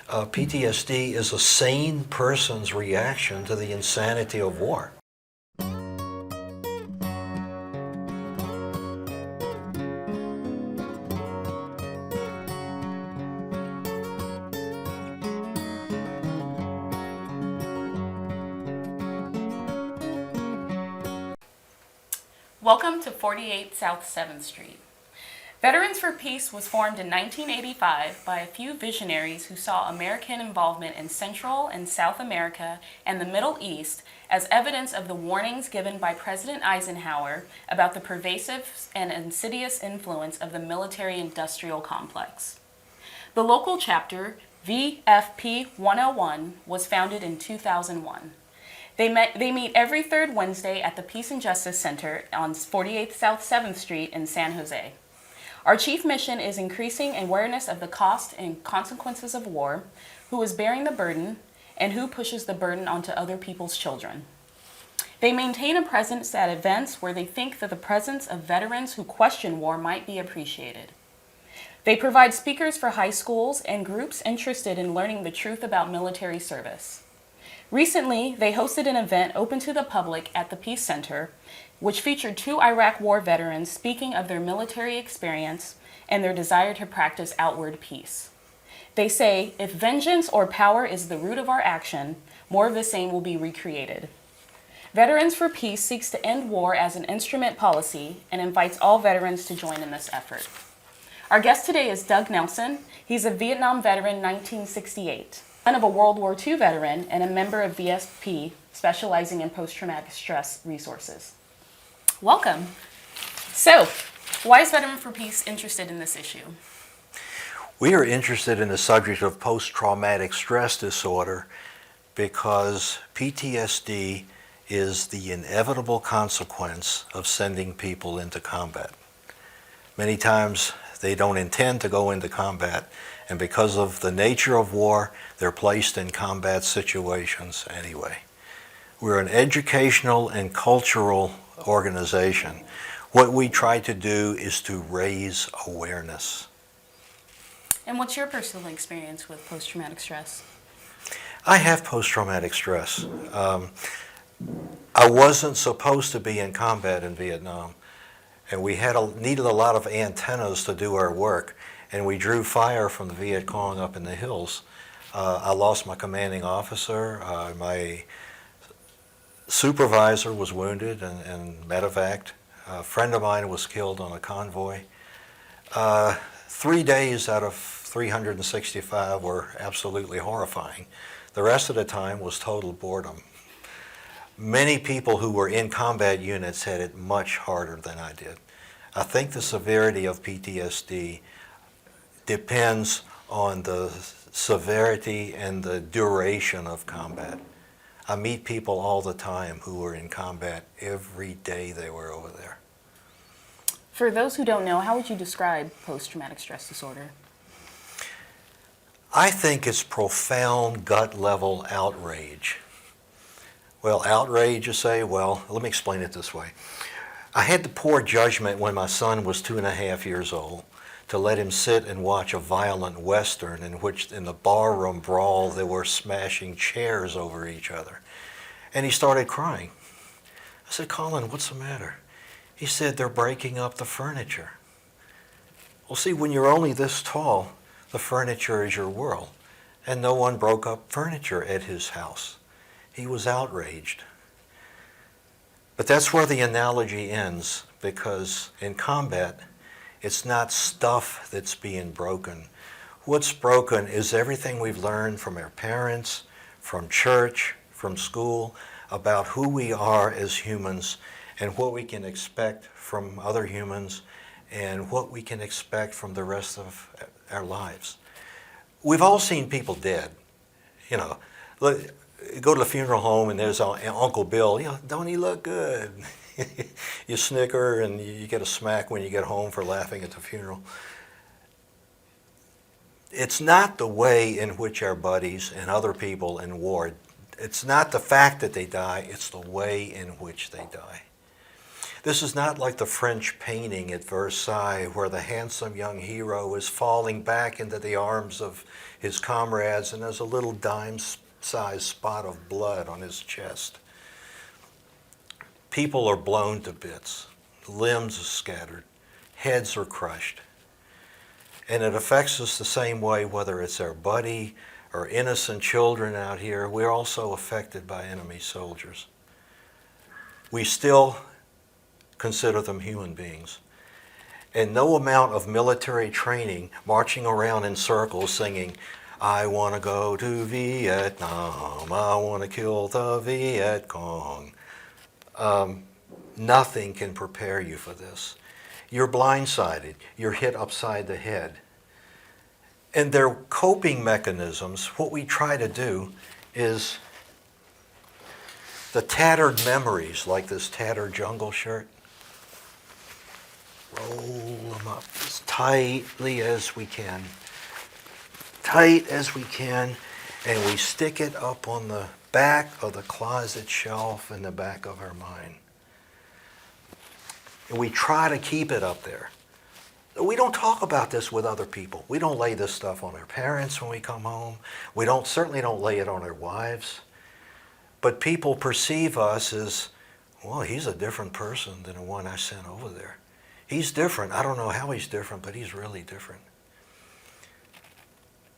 PTSD is a sane person's reaction to the insanity of war. Welcome to 48 South 7th Street. Veterans for Peace was formed in 1985 by a few visionaries who saw American involvement in Central and South America and the Middle East as evidence of the warnings given by President Eisenhower about the pervasive and insidious influence of the military-industrial complex. The local chapter, VFP 101, was founded in 2001. They meet every third Wednesday at the Peace and Justice Center on 48th South 7th Street in San Jose. Our chief mission is increasing awareness of the cost and consequences of war, who is bearing the burden, and who pushes the burden onto other people's children. They maintain a presence at events where they think that the presence of veterans who question war might be appreciated. They provide speakers for high schools and groups interested in learning the truth about military service. Recently, they hosted an event open to the public at the Peace Center, which featured 2 Iraq War veterans speaking of their military experience and their desire to practice outward peace. They say, if vengeance or power is the root of our action, more of the same will be recreated. Veterans for Peace seeks to end war as an instrument policy and invites all veterans to join in this effort. Our guest today is Doug Nelson. He's a Vietnam veteran, 1968. Son of a World War II veteran and a member of VSP, specializing in post-traumatic stress resources. Welcome. So, why is Veteran for Peace interested in this issue? We are interested in the subject of post-traumatic stress disorder because PTSD is the inevitable consequence of sending people into combat. Many times they don't intend to go into combat, and because of the nature of war, they're placed in combat situations anyway. We're an educational and cultural organization. What we try to do is to raise awareness. And what's your personal experience with post-traumatic stress? I have post-traumatic stress. I wasn't supposed to be in combat in Vietnam, and we needed a lot of antennas to do our work. And we drew fire from the Viet Cong up in the hills. I lost my commanding officer. My supervisor was wounded and medevaced. A friend of mine was killed on a convoy. 3 days out of 365 were absolutely horrifying. The rest of the time was total boredom. Many people who were in combat units had it much harder than I did. I think the severity of PTSD depends on the severity and the duration of combat. I meet people all the time who were in combat every day they were over there. For those who don't know, how would you describe post-traumatic stress disorder? I think it's profound gut-level outrage. Well, outrage, you say? Well, let me explain it this way. I had the poor judgment when my son was 2.5 years old to let him sit and watch a violent Western in which in the barroom brawl they were smashing chairs over each other. And he started crying. I said, Colin, what's the matter? He said, they're breaking up the furniture. Well, see, when you're only this tall, the furniture is your world. And no one broke up furniture at his house. He was outraged. But that's where the analogy ends, because in combat, it's not stuff that's being broken. What's broken is everything we've learned from our parents, from church, from school, about who we are as humans and what we can expect from other humans and what we can expect from the rest of our lives. We've all seen people dead. You know, go to the funeral home and there's Uncle Bill, don't he look good? You snicker and you get a smack when you get home for laughing at the funeral. It's not the way in which our buddies and other people in war, it's not the fact that they die, it's the way in which they die. This is not like the French painting at Versailles where the handsome young hero is falling back into the arms of his comrades and there's a little dime-sized spot of blood on his chest. People are blown to bits, limbs are scattered, heads are crushed. And it affects us the same way whether it's our buddy or innocent children out here. We're also affected by enemy soldiers. We still consider them human beings. And no amount of military training, marching around in circles singing, I want to go to Vietnam, I want to kill the Viet Cong. Nothing can prepare you for this. You're blindsided, you're hit upside the head. And their coping mechanisms, what we try to do is the tattered memories, like this tattered jungle shirt, roll them up as tightly as we can, and we stick it up on the back of the closet shelf in the back of our mind. And we try to keep it up there. We don't talk about this with other people. We don't lay this stuff on our parents when we come home. We certainly don't lay it on our wives. But people perceive us as, well, he's a different person than the one I sent over there. He's different. I don't know how he's different, but he's really different.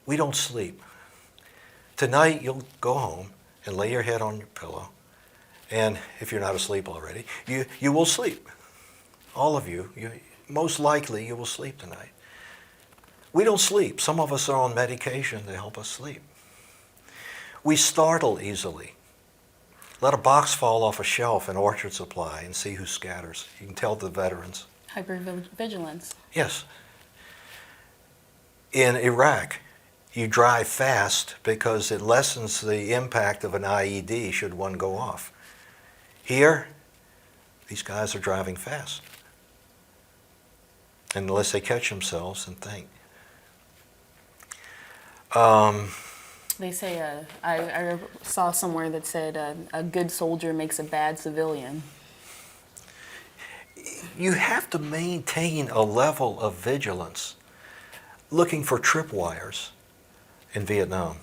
We don't sleep. Tonight you'll go home and lay your head on your pillow. And if you're not asleep already, you will sleep. All of you, most likely you will sleep tonight. We don't sleep. Some of us are on medication to help us sleep. We startle easily. Let a box fall off a shelf in Orchard Supply and see who scatters. You can tell the veterans. Hypervigilance. Yes. In Iraq, you drive fast because it lessens the impact of an IED should one go off. Here, these guys are driving fast. Unless they catch themselves and think. They say, I saw somewhere that said a good soldier makes a bad civilian. You have to maintain a level of vigilance, looking for tripwires in Vietnam,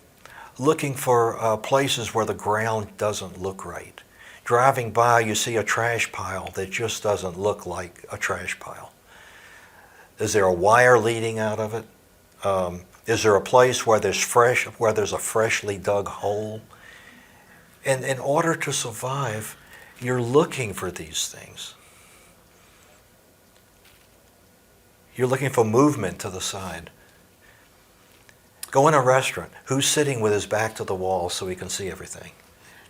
looking for places where the ground doesn't look right. Driving by, you see a trash pile that just doesn't look like a trash pile. Is there a wire leading out of it? Is there a place where there's a freshly dug hole? And in order to survive, you're looking for these things. You're looking for movement to the side. Go in a restaurant. Who's sitting with his back to the wall so he can see everything?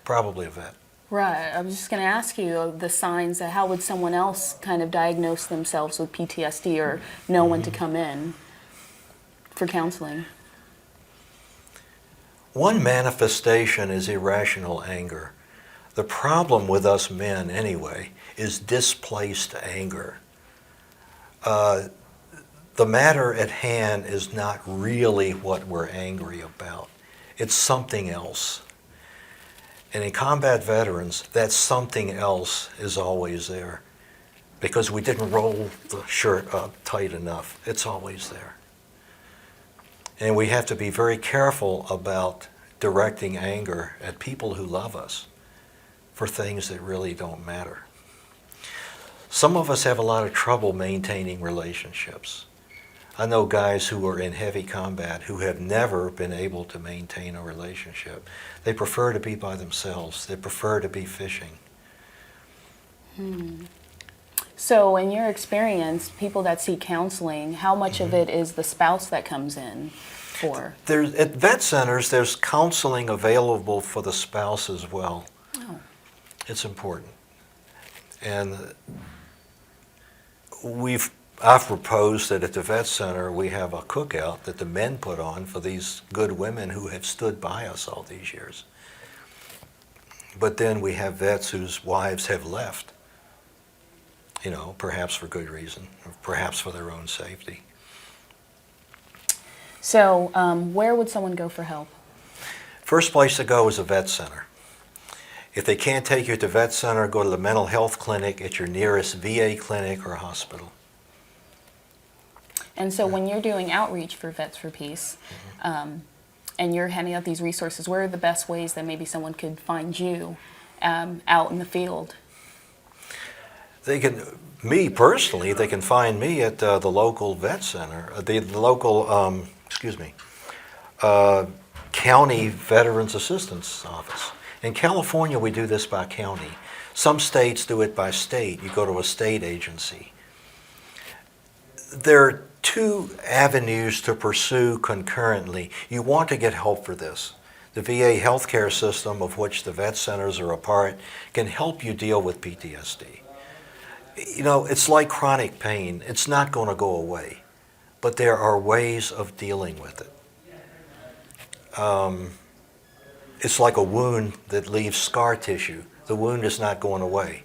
Probably a vet. Right. I was just going to ask you the signs. How would someone else kind of diagnose themselves with PTSD or know when to come in for counseling? One manifestation is irrational anger. The problem with us men, anyway, is displaced anger. The matter at hand is not really what we're angry about. It's something else. And in combat veterans, that something else is always there because we didn't roll the shirt up tight enough. It's always there. And we have to be very careful about directing anger at people who love us for things that really don't matter. Some of us have a lot of trouble maintaining relationships. I know guys who are in heavy combat who have never been able to maintain a relationship. They prefer to be by themselves. They prefer to be fishing. So in your experience, people that seek counseling, how much of it is the spouse that comes in for? At vet centers, there's counseling available for the spouse as well. Oh. It's important. And I've proposed that at the vet center we have a cookout that the men put on for these good women who have stood by us all these years. But then we have vets whose wives have left, perhaps for good reason, or perhaps for their own safety. So where would someone go for help? First place to go is a vet center. If they can't take you to the vet center, go to the mental health clinic at your nearest VA clinic or hospital. And so when you're doing outreach for Vets for Peace, and you're handing out these resources, where are the best ways that maybe someone could find you out in the field? They can, me personally, they can find me at the local vet center, the local, county Veterans Assistance Office. In California, we do this by county. Some states do it by state. You go to a state agency. There are two avenues to pursue concurrently. You want to get help for this. The VA healthcare system, of which the vet centers are a part, can help you deal with PTSD. You know, it's like chronic pain. It's not going to go away, but there are ways of dealing with it. It's like a wound that leaves scar tissue. The wound is not going away.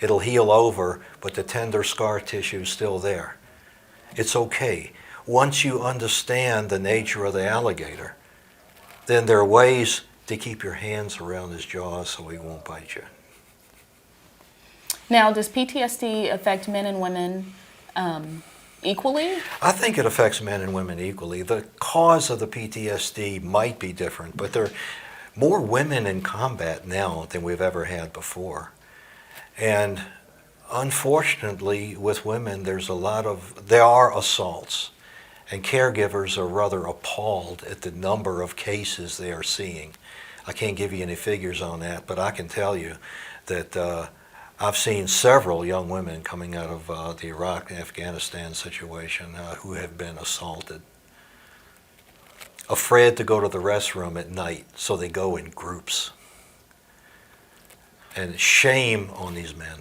It'll heal over, but the tender scar tissue is still there. It's okay. Once you understand the nature of the alligator, then there are ways to keep your hands around his jaws so he won't bite you. Now, does PTSD affect men and women equally? I think it affects men and women equally. The cause of the PTSD might be different, but there are more women in combat now than we've ever had before. And unfortunately, with women, there are assaults, and caregivers are rather appalled at the number of cases they are seeing. I can't give you any figures on that, but I can tell you that I've seen several young women coming out of the Iraq and Afghanistan situation who have been assaulted. Afraid to go to the restroom at night, so they go in groups. And shame on these men.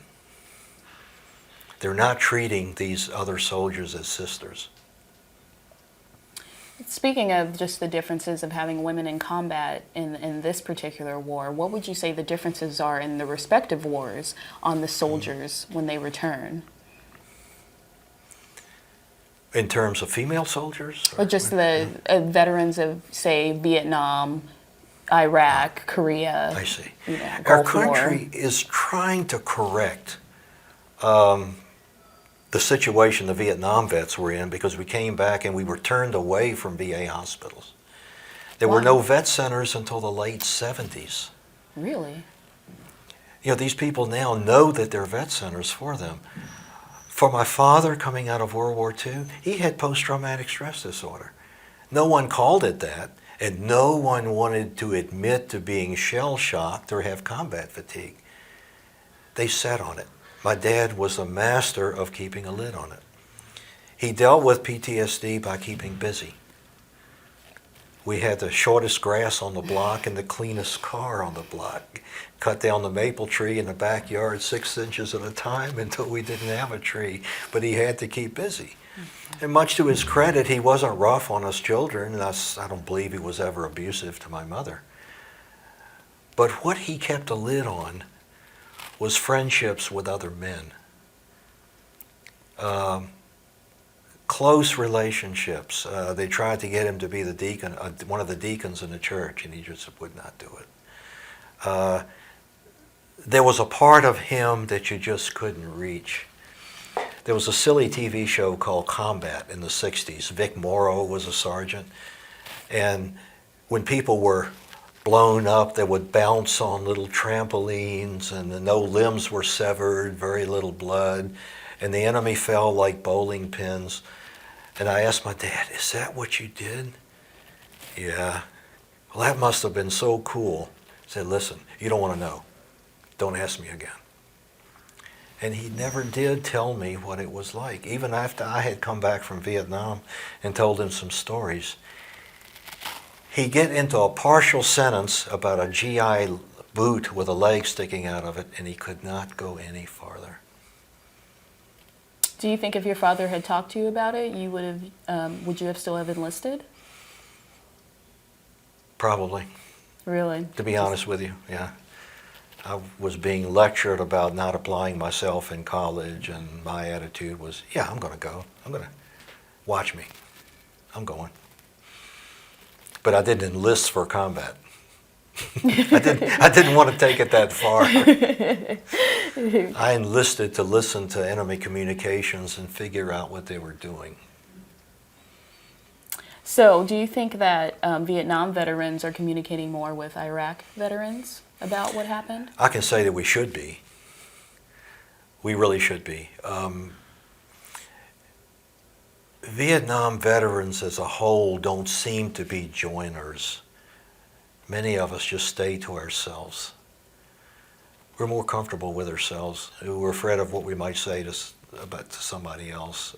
They're not treating these other soldiers as sisters. Speaking of just the differences of having women in combat in this particular war, what would you say the differences are in the respective wars on the soldiers when they return? In terms of female soldiers? Or just the veterans of, say, Vietnam, Iraq, Korea. I see. You know, Our Gulf War. country is trying to correct the situation the Vietnam vets were in, because we came back and we were turned away from VA hospitals. There were no vet centers until the late 70s. Really? You know, these people now know that there are vet centers for them. For my father coming out of World War II, he had post-traumatic stress disorder. No one called it that, and no one wanted to admit to being shell-shocked or have combat fatigue. They sat on it. My dad was a master of keeping a lid on it. He dealt with PTSD by keeping busy. We had the shortest grass on the block and the cleanest car on the block. Cut down the maple tree in the backyard 6 inches at a time until we didn't have a tree, but he had to keep busy. And much to his credit, he wasn't rough on us children, and I don't believe he was ever abusive to my mother. But what he kept a lid on was friendships with other men. Close relationships. They tried to get him to be the deacon, one of the deacons in the church, and he just would not do it. There was a part of him that you just couldn't reach. There was a silly TV show called Combat in the 60s. Vic Morrow was a sergeant. And when people were blown up, they would bounce on little trampolines, and no limbs were severed, very little blood, and the enemy fell like bowling pins. And I asked my dad, "Is that what you did?" "Yeah." "Well, that must have been so cool." I said, "Listen, you don't want to know. Don't ask me again." And he never did tell me what it was like. Even after I had come back from Vietnam and told him some stories, he'd get into a partial sentence about a GI boot with a leg sticking out of it, and he could not go any farther. Do you think if your father had talked to you about it, you would you have still have enlisted? Probably. Really? To be honest with you, yeah. I was being lectured about not applying myself in college, and my attitude was, yeah, I'm going to go. Watch me. I'm going. But I didn't enlist for combat. I didn't want to take it that far. I enlisted to listen to enemy communications and figure out what they were doing. So, do you think that Vietnam veterans are communicating more with Iraq veterans about what happened? I can say that we should be. We really should be. Vietnam veterans as a whole don't seem to be joiners. Many of us just stay to ourselves. We're more comfortable with ourselves. We're afraid of what we might say to somebody else.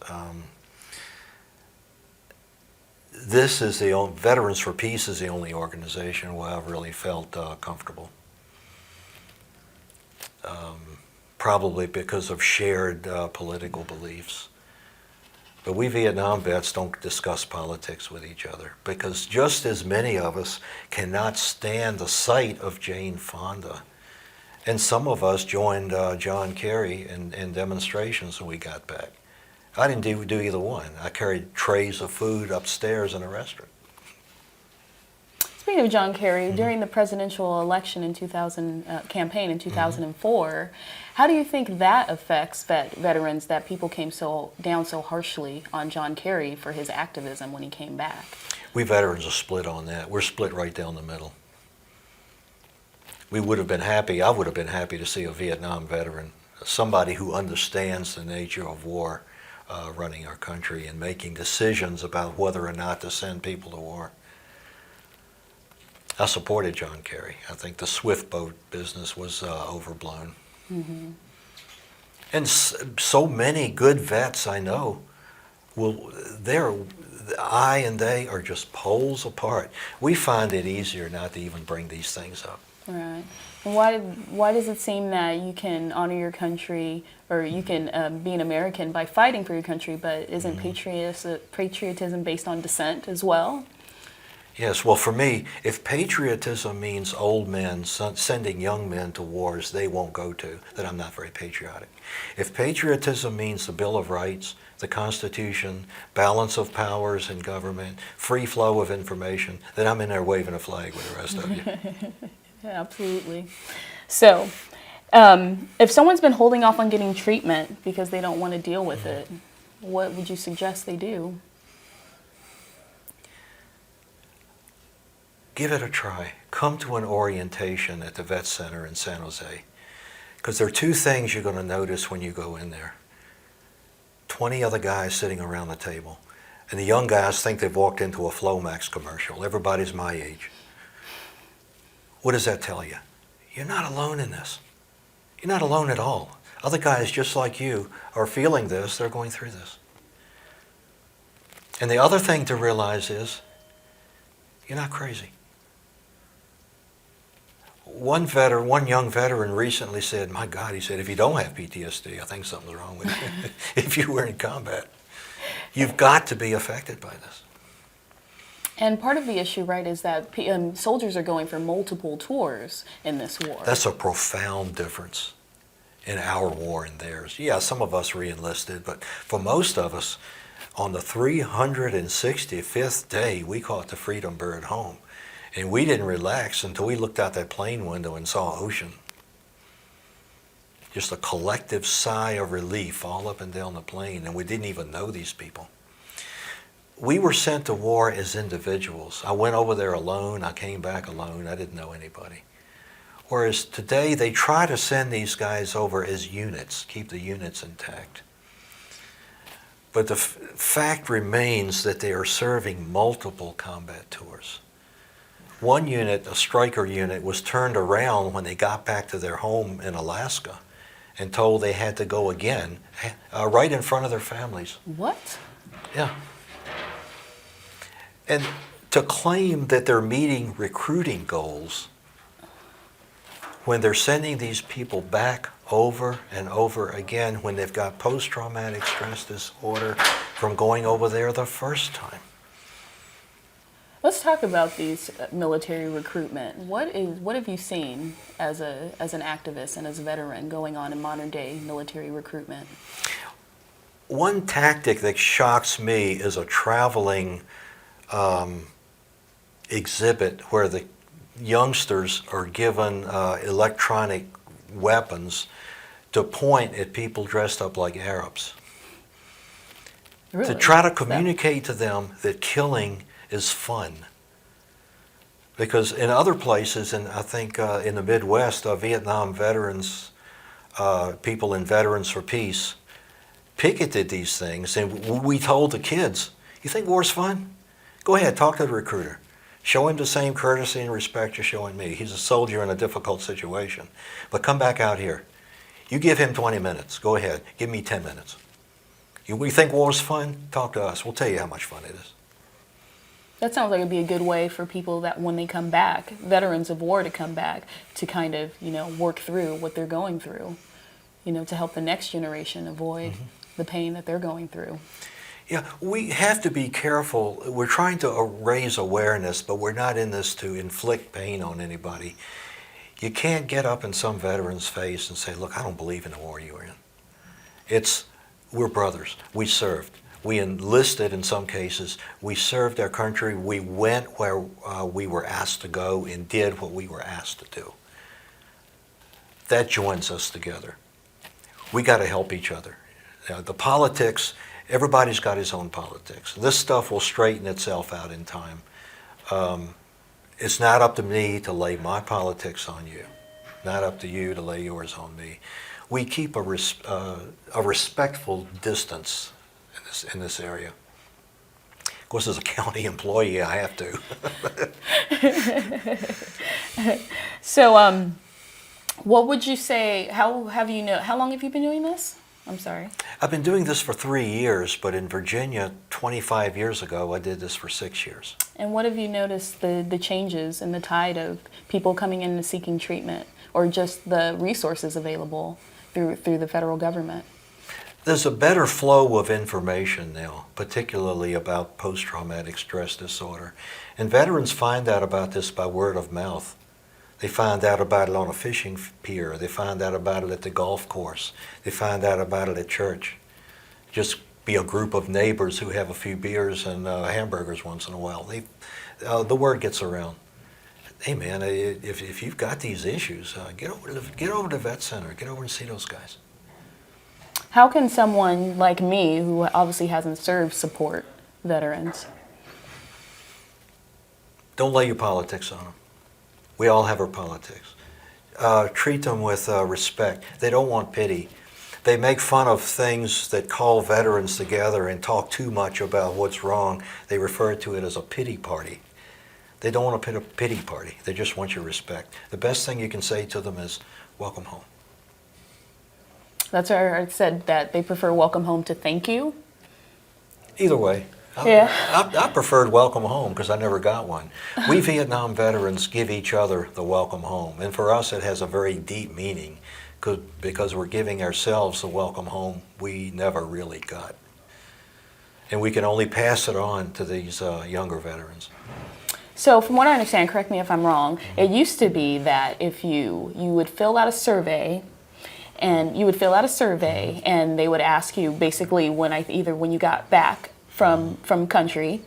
This is the only, Veterans for Peace is the only organization where I've really felt comfortable. Probably because of shared political beliefs. But we Vietnam vets don't discuss politics with each other because just as many of us cannot stand the sight of Jane Fonda. And some of us joined John Kerry in demonstrations when we got back. I didn't do either one. I carried trays of food upstairs in a restaurant. Speaking of John Kerry, during the presidential election in campaign in 2004, how do you think that affects veterans that people came down so harshly on John Kerry for his activism when he came back? We veterans are split on that. We're split right down the middle. We would have been happy, I would have been happy to see a Vietnam veteran, somebody who understands the nature of war, running our country and making decisions about whether or not to send people to war. I supported John Kerry. I think the swift boat business was overblown. Mm-hmm. And so many good vets I know, I and they are just poles apart. We find it easier not to even bring these things up. Right. And why does it seem that you can honor your country or you can be an American by fighting for your country, but isn't patriotism based on dissent as well? Yes, well, for me, if patriotism means old men sending young men to wars they won't go to, then I'm not very patriotic. If patriotism means the Bill of Rights, the Constitution, balance of powers in government, free flow of information, then I'm in there waving a flag with the rest of you. Absolutely. So, if someone's been holding off on getting treatment because they don't want to deal with it, what would you suggest they do? Give it a try. Come to an orientation at the Vet Center in San Jose. Because there are two things you're going to notice when you go in there. 20 other guys sitting around the table. And the young guys think they've walked into a Flomax commercial. Everybody's my age. What does that tell you? You're not alone in this. You're not alone at all. Other guys just like you are feeling this. They're going through this. And the other thing to realize is you're not crazy. One young veteran recently said, my God, he said, if you don't have PTSD, I think something's wrong with you. If you were in combat, you've got to be affected by this. And part of the issue, right, is that soldiers are going for multiple tours in this war. That's a profound difference in our war and theirs. Yeah, some of us re-enlisted, but for most of us, on the 365th day, we caught the Freedom Bird home. And we didn't relax until we looked out that plane window and saw ocean. Just a collective sigh of relief all up and down the plane, and we didn't even know these people. We were sent to war as individuals. I went over there alone. I came back alone. I didn't know anybody. Whereas today, they try to send these guys over as units, keep the units intact. But the fact remains that they are serving multiple combat tours. One unit, a striker unit, was turned around when they got back to their home in Alaska and told they had to go again, right in front of their families. What? Yeah. And to claim that they're meeting recruiting goals when they're sending these people back over and over again when they've got post-traumatic stress disorder from going over there the first time. Let's talk about these military recruitment. What have you seen as an activist and as a veteran going on in modern day military recruitment? One tactic that shocks me is a traveling exhibit where the youngsters are given electronic weapons to point at people dressed up like Arabs. Really? To try to communicate to them that killing is fun. Because in other places, and I think in the Midwest, Vietnam veterans, people in Veterans for Peace, picketed these things, and we told the kids, you think war's fun? Go ahead, talk to the recruiter. Show him the same courtesy and respect you're showing me. He's a soldier in a difficult situation. But come back out here. You give him 20 minutes. Go ahead. Give me 10 minutes. We think war's fun? Talk to us. We'll tell you how much fun it is. That sounds like it'd be a good way for people that when they come back, veterans of war to come back, to kind of, work through what they're going through, to help the next generation avoid the pain that they're going through. Yeah, we have to be careful. We're trying to raise awareness, but we're not in this to inflict pain on anybody. You can't get up in some veteran's face and say, look, I don't believe in the war you were in. We're brothers. We served. We enlisted in some cases. We served our country. We went where we were asked to go and did what we were asked to do. That joins us together. We got to help each other. The politics, everybody's got his own politics. This stuff will straighten itself out in time. It's not up to me to lay my politics on you. Not up to you to lay yours on me. We keep a respectful distance in this area. Of course, as a county employee, I have to. So, what would you say? How long have you been doing this? I'm sorry. I've been doing this for 3 years, but in Virginia, 25 years ago, I did this for 6 years. And what have you noticed the changes in the tide of people coming in and seeking treatment, or just the resources available through the federal government? There's a better flow of information now, particularly about post-traumatic stress disorder. And veterans find out about this by word of mouth. They find out about it on a fishing pier. They find out about it at the golf course. They find out about it at church. Just be a group of neighbors who have a few beers and hamburgers once in a while. The word gets around. Hey man, if you've got these issues, get over to the vet center. Get over and see those guys. How can someone like me, who obviously hasn't served, support veterans? Don't lay your politics on them. We all have our politics. Treat them with respect. They don't want pity. They make fun of things that call veterans together and talk too much about what's wrong. They refer to it as a pity party. They don't want a pity party. They just want your respect. The best thing you can say to them is, welcome home. That's why I said that they prefer welcome home to thank you. Either way. I preferred welcome home because I never got one. We Vietnam veterans give each other the welcome home. And for us, it has a very deep meaning because we're giving ourselves the welcome home we never really got. And we can only pass it on to these younger veterans. So from what I understand, correct me if I'm wrong, it used to be that if you would fill out a survey, and they would ask you basically when you got back from country,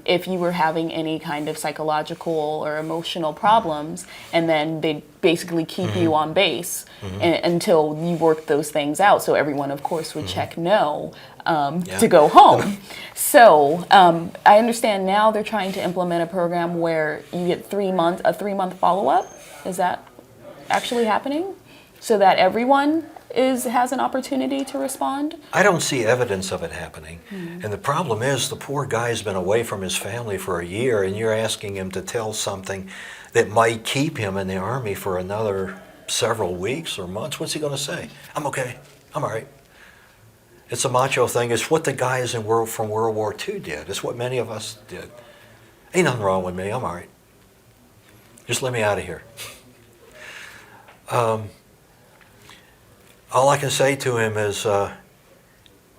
if you were having any kind of psychological or emotional problems, and then they'd basically keep you on base until you worked those things out. So everyone, of course, would check no to go home. So I understand now they're trying to implement a program where you get a 3-month follow-up. Is that actually happening? So that everyone has an opportunity to respond? I don't see evidence of it happening. And the problem is the poor guy's been away from his family for a year, and you're asking him to tell something that might keep him in the Army for another several weeks or months. What's he going to say? I'm okay. I'm all right. It's a macho thing. It's what the guys from World War II did. It's what many of us did. Ain't nothing wrong with me. I'm all right. Just let me out of here. All I can say to him is,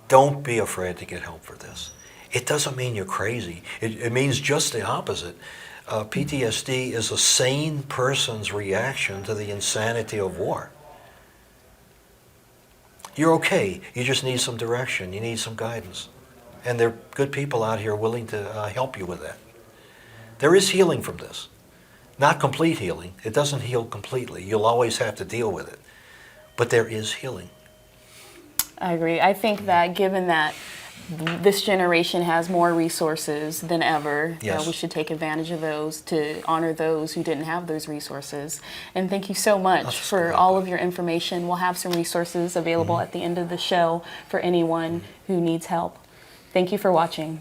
don't be afraid to get help for this. It doesn't mean you're crazy. It means just the opposite. PTSD is a sane person's reaction to the insanity of war. You're okay. You just need some direction. You need some guidance. And there are good people out here willing to help you with that. There is healing from this. Not complete healing. It doesn't heal completely. You'll always have to deal with it. But there is healing. I agree. I think that given that this generation has more resources than ever, Yes. we should take advantage of those to honor those who didn't have those resources. And thank you so much That's for great. all of your information. We'll have some resources available at the end of the show for anyone who needs help. Thank you for watching.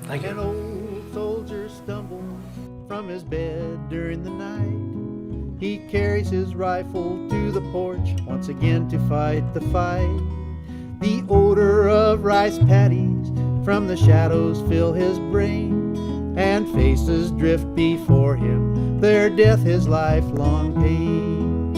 Thank An you. old soldier stumbles from his bed during the night. He carries his rifle to the porch once again to fight the fight. The odor of rice paddies from the shadows fill his brain, and faces drift before him, their death his lifelong pain.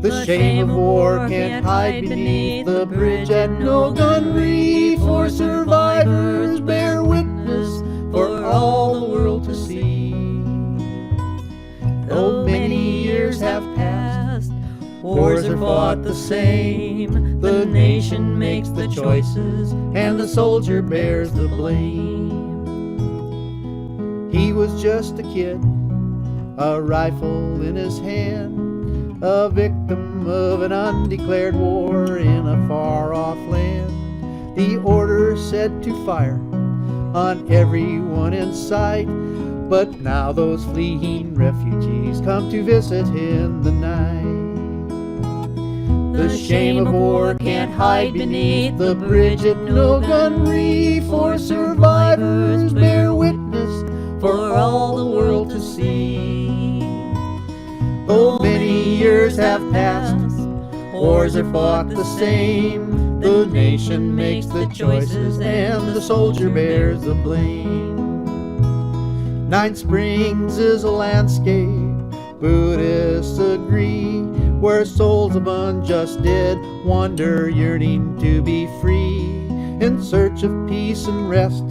The shame of war can't hide beneath the bridge at No Gun Reef, for survivors bear witness for all the world to see. Though many years have passed, wars are fought the same. The nation makes the choices, and the soldier bears the blame. He was just a kid, a rifle in his hand, a victim of an undeclared war in a far-off land. The order said to fire on everyone in sight, but now those fleeing refugees come to visit in the night. The shame of war can't hide beneath the bridge at No Gun Reef, for survivors bear witness for all the world to see. Though many years have passed, wars are fought the same. The nation makes the choices, and the soldier bears the blame. Nine Springs is a landscape, Buddhists agree, where souls of unjust dead wander, yearning to be free, in search of peace and rest.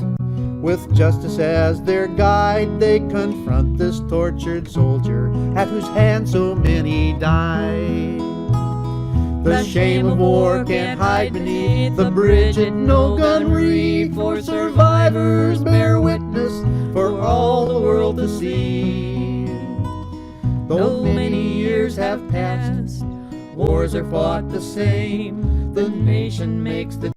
With justice as their guide, they confront this tortured soldier, at whose hands so many died. The shame of war can't hide beneath the bridge at No Gun Reef, for survivors bear witness for all the world to see. Though many years have passed, wars are fought the same. The nation makes the